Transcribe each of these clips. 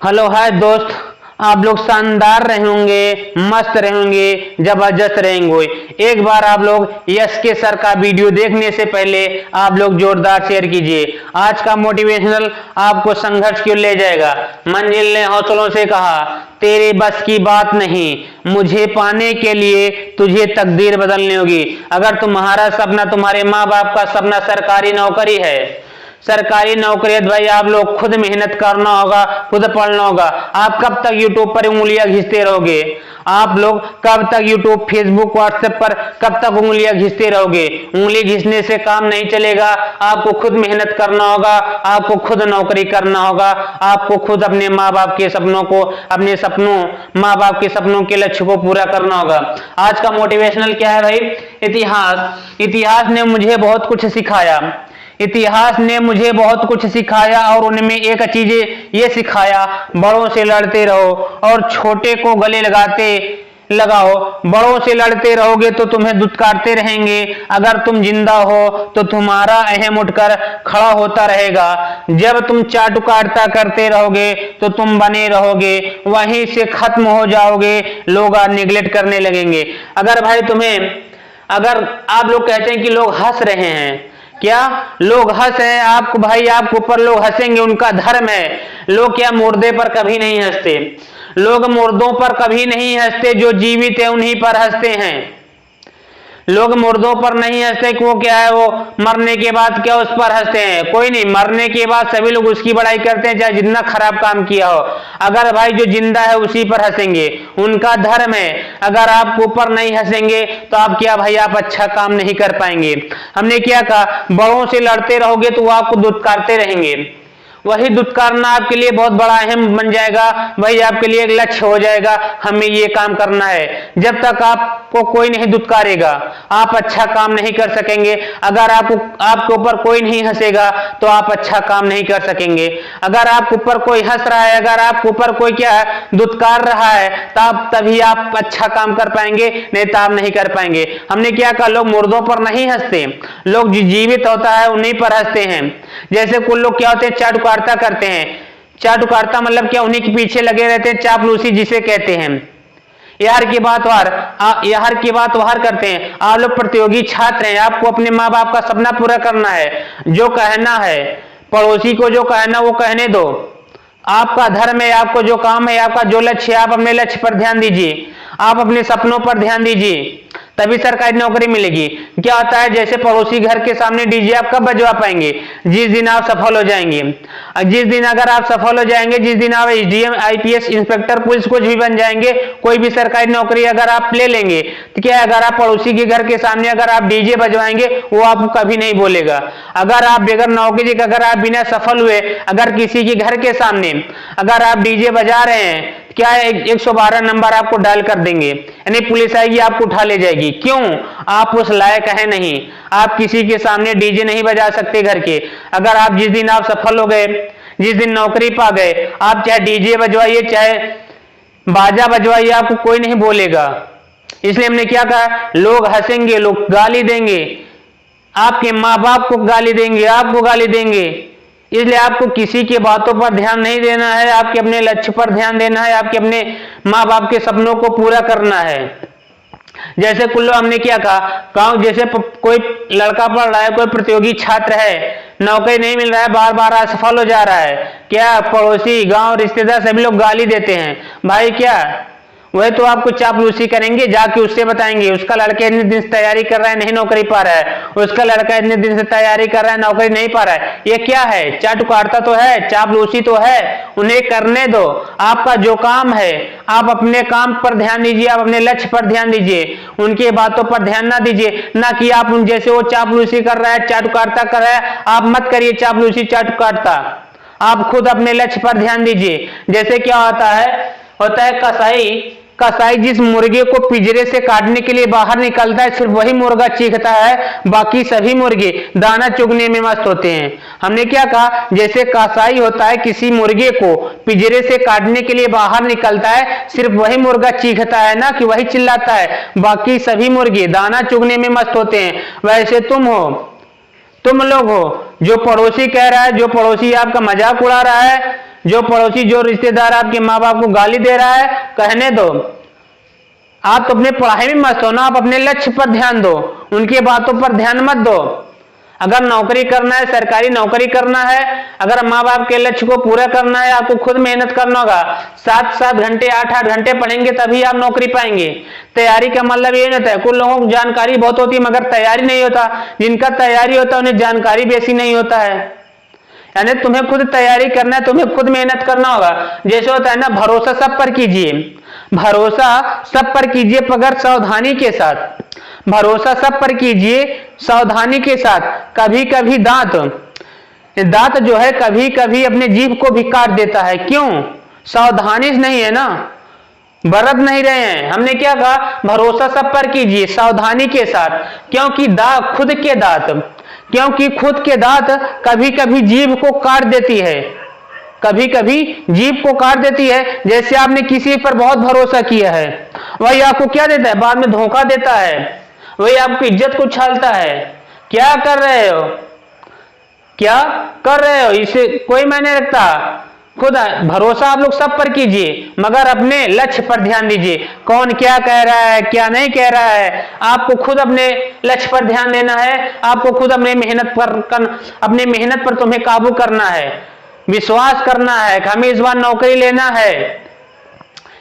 Hello hi दोस्त, आप लोग शानदार रहेंगे, मस्त रहेंगे, जबरदस्त रहेंगे। एक बार आप लोग यश के सर का वीडियो देखने से पहले आप लोग जोरदार शेयर कीजिए। आज का मोटिवेशनल आपको संघर्ष की ओर ले जाएगा। मंजिल ने हौसलों से कहा, तेरे बस की बात नहीं, मुझे पाने के लिए तुझे तकदीर बदलनी होगी। अगर तुम्हारा सपना, तुम्हारे माँ बाप का सपना सरकारी नौकरी है, सरकारी नौकरी है भाई, आप लोग खुद मेहनत करना होगा, खुद पढ़ना होगा। आप कब तक यूट्यूब पर उंगलियां घिसते रहोगे? आप लोग कब तक यूट्यूब, फेसबुक, व्हाट्सएप पर कब तक उंगलियां घिसते रहोगे? उंगली घिसने से काम नहीं चलेगा। आपको खुद मेहनत करना होगा, आपको खुद नौकरी करना होगा, आपको खुद अपने माँ बाप के सपनों को, अपने सपनों, माँ बाप के सपनों के लक्ष्य को पूरा करना होगा। आज का मोटिवेशनल क्या है भाई? इतिहास ने मुझे बहुत कुछ सिखाया। इतिहास ने मुझे बहुत कुछ सिखाया और उनमें एक चीज ये सिखाया, बड़ों से लड़ते रहो और छोटे को गले लगाओ। बड़ों से लड़ते रहोगे तो तुम्हें दुत्कारते रहेंगे। अगर तुम जिंदा हो तो तुम्हारा अहम उठकर खड़ा होता रहेगा। जब तुम चाटुकारिता करते रहोगे तो तुम बने रहोगे, वहीं से खत्म हो जाओगे, लोग निगलेक्ट करने लगेंगे। अगर आप लोग कहते हैं कि लोग हंस रहे हैं, क्या लोग हंस हैं आपको? भाई आपके ऊपर लोग हंसेंगे, उनका धर्म है। लोग क्या मुर्दे पर कभी नहीं हंसते? लोग मुर्दों पर कभी नहीं हंसते, जो जीवित है उन्हीं पर हंसते हैं। लोग मुर्दों पर नहीं हंसते कि वो क्या है, वो मरने के बाद क्या उस पर हंसते हैं? कोई नहीं, मरने के बाद सभी लोग उसकी बड़ाई करते हैं, चाहे जितना खराब काम किया हो। अगर भाई जो जिंदा है उसी पर हंसेंगे, उनका धर्म है। अगर आप ऊपर नहीं हंसेंगे तो आप क्या भाई, आप अच्छा काम नहीं कर पाएंगे। हमने क्या कहा, बड़ों से लड़ते रहोगे तो वो आपको दुत्कारते रहेंगे। वही दुत्कारना आपके लिए बहुत बड़ा अहम बन जाएगा, वही आपके लिए एक लक्ष्य हो जाएगा, हमें ये काम करना है। जब तक आपको कोई नहीं दुत्कारेगा, आप अच्छा काम नहीं कर सकेंगे। अगर आपके ऊपर कोई नहीं हंसेगा तो आप अच्छा काम नहीं कर सकेंगे। अगर आपके ऊपर कोई हंस रहा है, अगर आपके ऊपर कोई क्या है, दुत्कार रहा है, तभी आप अच्छा काम कर पाएंगे, नहीं तो आप नहीं कर पाएंगे। हमने क्या कहा, लोग मुर्दों पर नहीं हंसते, लोग जो जीवित होता है उन्हीं पर हंसते हैं। जैसे कुछ लोग क्या होते हैं, चाटुकारिता करते हैं। चाटुकारिता मतलब क्या, उन्हीं के पीछे लगे रहते हैं, चापलूसी जिसे कहते हैं। यार की बात वार करते हैं। आप लोग प्रतियोगी छात्र हैं, आपको अपने माँ बाप का सपना पूरा करना है। जो कहना है पड़ोसी को, जो कहना वो कहने दो। आपका धर्म है, आपको जो काम है, आपका जो लक्ष्य है, आप अपने लक्ष्य पर ध्यान दीजिए, आप अपने सपनों पर ध्यान दीजिए, तभी सरकारी नौकरी मिलेगी। क्या होता है, जैसे पड़ोसी घर के सामने डीजे आप कब बजवा पाएंगे? जिस दिन आप सफल हो जाएंगे। जिस दिन अगर आप सफल हो जाएंगे, जिस दिन आप एसडीएम, आईपीएस, इंस्पेक्टर, पुलिस कुछ भी बन जाएंगे, कोई भी सरकारी नौकरी अगर आप ले लेंगे, तो क्या है, अगर आप पड़ोसी के घर के सामने अगर आप डीजे बजवाएंगे, वो आपको कभी नहीं बोलेगा। अगर आप बगैर नौकरी के, अगर आप बिना सफल हुए, अगर किसी के घर के सामने अगर आप डीजे बजा रहे हैं, क्या है, 112 नंबर आपको डायल कर देंगे, यानी पुलिस आएगी, आपको उठा ले जाएगी। क्यों? आप उस लायक है नहीं, आप किसी के सामने डीजे नहीं बजा सकते घर के। अगर आप जिस दिन आप सफल हो गए, जिस दिन नौकरी पा गए, आप चाहे डीजे बजवाइए, चाहे बाजा बजवाइए, आपको कोई नहीं बोलेगा। इसलिए हमने क्या कहा, लोग हंसेंगे, लोग गाली देंगे, आपके माँ बाप को गाली देंगे, आपको गाली देंगे। इसलिए आपको किसी की बातों पर ध्यान नहीं देना है, आपके अपने लक्ष्य पर ध्यान देना है, आपके अपने माँ बाप के सपनों को पूरा करना है। जैसे कुल्लो हमने क्या कहा, जैसे कोई लड़का पढ़ रहा है, कोई प्रतियोगी छात्र है, नौकरी नहीं मिल रहा है, बार बार असफल हो जा रहा है, क्या पड़ोसी, गांव, रिश्तेदार सभी लोग गाली देते हैं। भाई क्या वही तो आपको चापलूसी करेंगे, जाके उससे बताएंगे, उसका लड़का इतने दिन से तैयारी कर रहा है, नहीं नौकरी पा रहा है, उसका लड़का इतने दिन से तैयारी कर रहा है, नौकरी नहीं पा रहा है। ये क्या है? चाटुकारिता तो है, चापलूसी तो है। उन्हें करने दो। आपका जो काम है, आप अपने काम पर ध्यान दीजिए, आप अपने लक्ष्य पर ध्यान दीजिए, उनकी बातों पर ध्यान ना दीजिए। ना कि आप जैसे वो चापलूसी कर रहा है, चाटुकारिता कर रहा है, आप मत करिए चापलूसी, चाटुकारिता। आप खुद अपने लक्ष्य पर ध्यान दीजिए। जैसे क्या होता है कसाई जिस मुर्गे को पिंजरे से काटने के लिए बाहर निकलता है, सिर्फ वही मुर्गा चीखता है, बाकी सभी मुर्गे दाना चुगने में मस्त होते हैं। हमने क्या कहा, जैसे कसाई होता है, किसी मुर्गे को पिंजरे से काटने के लिए बाहर निकलता है, सिर्फ वही मुर्गा चीखता है ना, कि वही चिल्लाता है, बाकी सभी मुर्गे दाना चुगने में मस्त होते हैं। वैसे तुम लोग हो, जो पड़ोसी कह रहा है, जो पड़ोसी आपका मजाक उड़ा रहा है, जो पड़ोसी, जो रिश्तेदार आपके माँ बाप को गाली दे रहा है, कहने दो। आप तो अपने पढ़ाई में मस्त हो ना, आप अपने लक्ष्य पर ध्यान दो, उनकी बातों पर ध्यान मत दो। अगर नौकरी करना है, सरकारी नौकरी करना है, अगर माँ बाप के लक्ष्य को पूरा करना है, आपको खुद मेहनत करना होगा। 7-7 घंटे 8-8 घंटे पढ़ेंगे तभी आप नौकरी पाएंगे। तैयारी का मतलब ये नहीं होता है, कुछ लोगों को जानकारी बहुत होती है मगर तैयारी नहीं होता। जिनका तैयारी होता है उन्हें जानकारी बेसी नहीं होता है। यानी तुम्हें खुद तैयारी करना है, तुम्हें खुद मेहनत करना होगा। जैसे होता है ना, भरोसा सब पर कीजिए, भरोसा सब पर कीजिए मगर सावधानी के साथ। भरोसा सब पर कीजिए सावधानी के साथ। कभी कभी दांत जो है कभी कभी अपने जीभ को भी काट देता है। क्यों? सावधानी नहीं है ना, बरत नहीं रहे हैं। हमने क्या कहा? भरोसा सब पर कीजिए सावधानी के साथ, क्योंकि खुद के दांत कभी कभी जीभ को काट देती है, कभी कभी जीभ को काट देती है। जैसे आपने किसी पर बहुत भरोसा किया है, वही आपको क्या देता है? बाद में धोखा देता है, वही आपकी इज्जत को छालता है। क्या कर रहे हो? क्या कर रहे हो? इसे कोई मायने रखता। खुद भरोसा आप लोग सब पर कीजिए मगर अपने लक्ष्य पर ध्यान दीजिए। कौन क्या कह रहा है, क्या नहीं कह रहा है, आपको खुद अपने लक्ष्य पर ध्यान देना है। आपको खुद अपने मेहनत पर तुम्हें काबू करना है, विश्वास करना है। हमें इस बार नौकरी लेना है,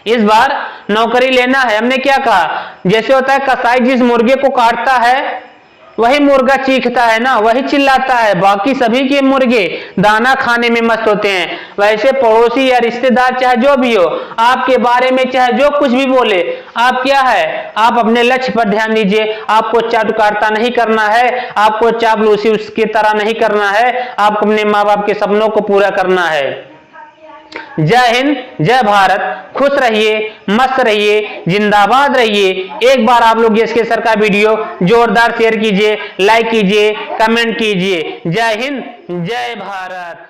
इस बार नौकरी लेना है। हमने क्या कहा? जैसे होता है कसाई जिस मुर्गे को काटता है वही मुर्गा चीखता है ना, वही चिल्लाता है। बाकी सभी के मुर्गे दाना खाने में मस्त होते हैं। वैसे पड़ोसी या रिश्तेदार चाहे जो भी हो, आपके बारे में चाहे जो कुछ भी बोले, आप क्या है? आप अपने लक्ष्य पर ध्यान दीजिए। आपको चाटुकारिता नहीं करना है, आपको चापलूसी उसकी तरह नहीं करना है, आपको अपने माँ बाप के सपनों को पूरा करना है। जय हिंद, जय भारत। खुश रहिए, मस्त रहिए, जिंदाबाद रहिए। एक बार आप लोग एसके सर का वीडियो जोरदार शेयर कीजिए, लाइक कीजिए, कमेंट कीजिए। जय हिंद, जय भारत।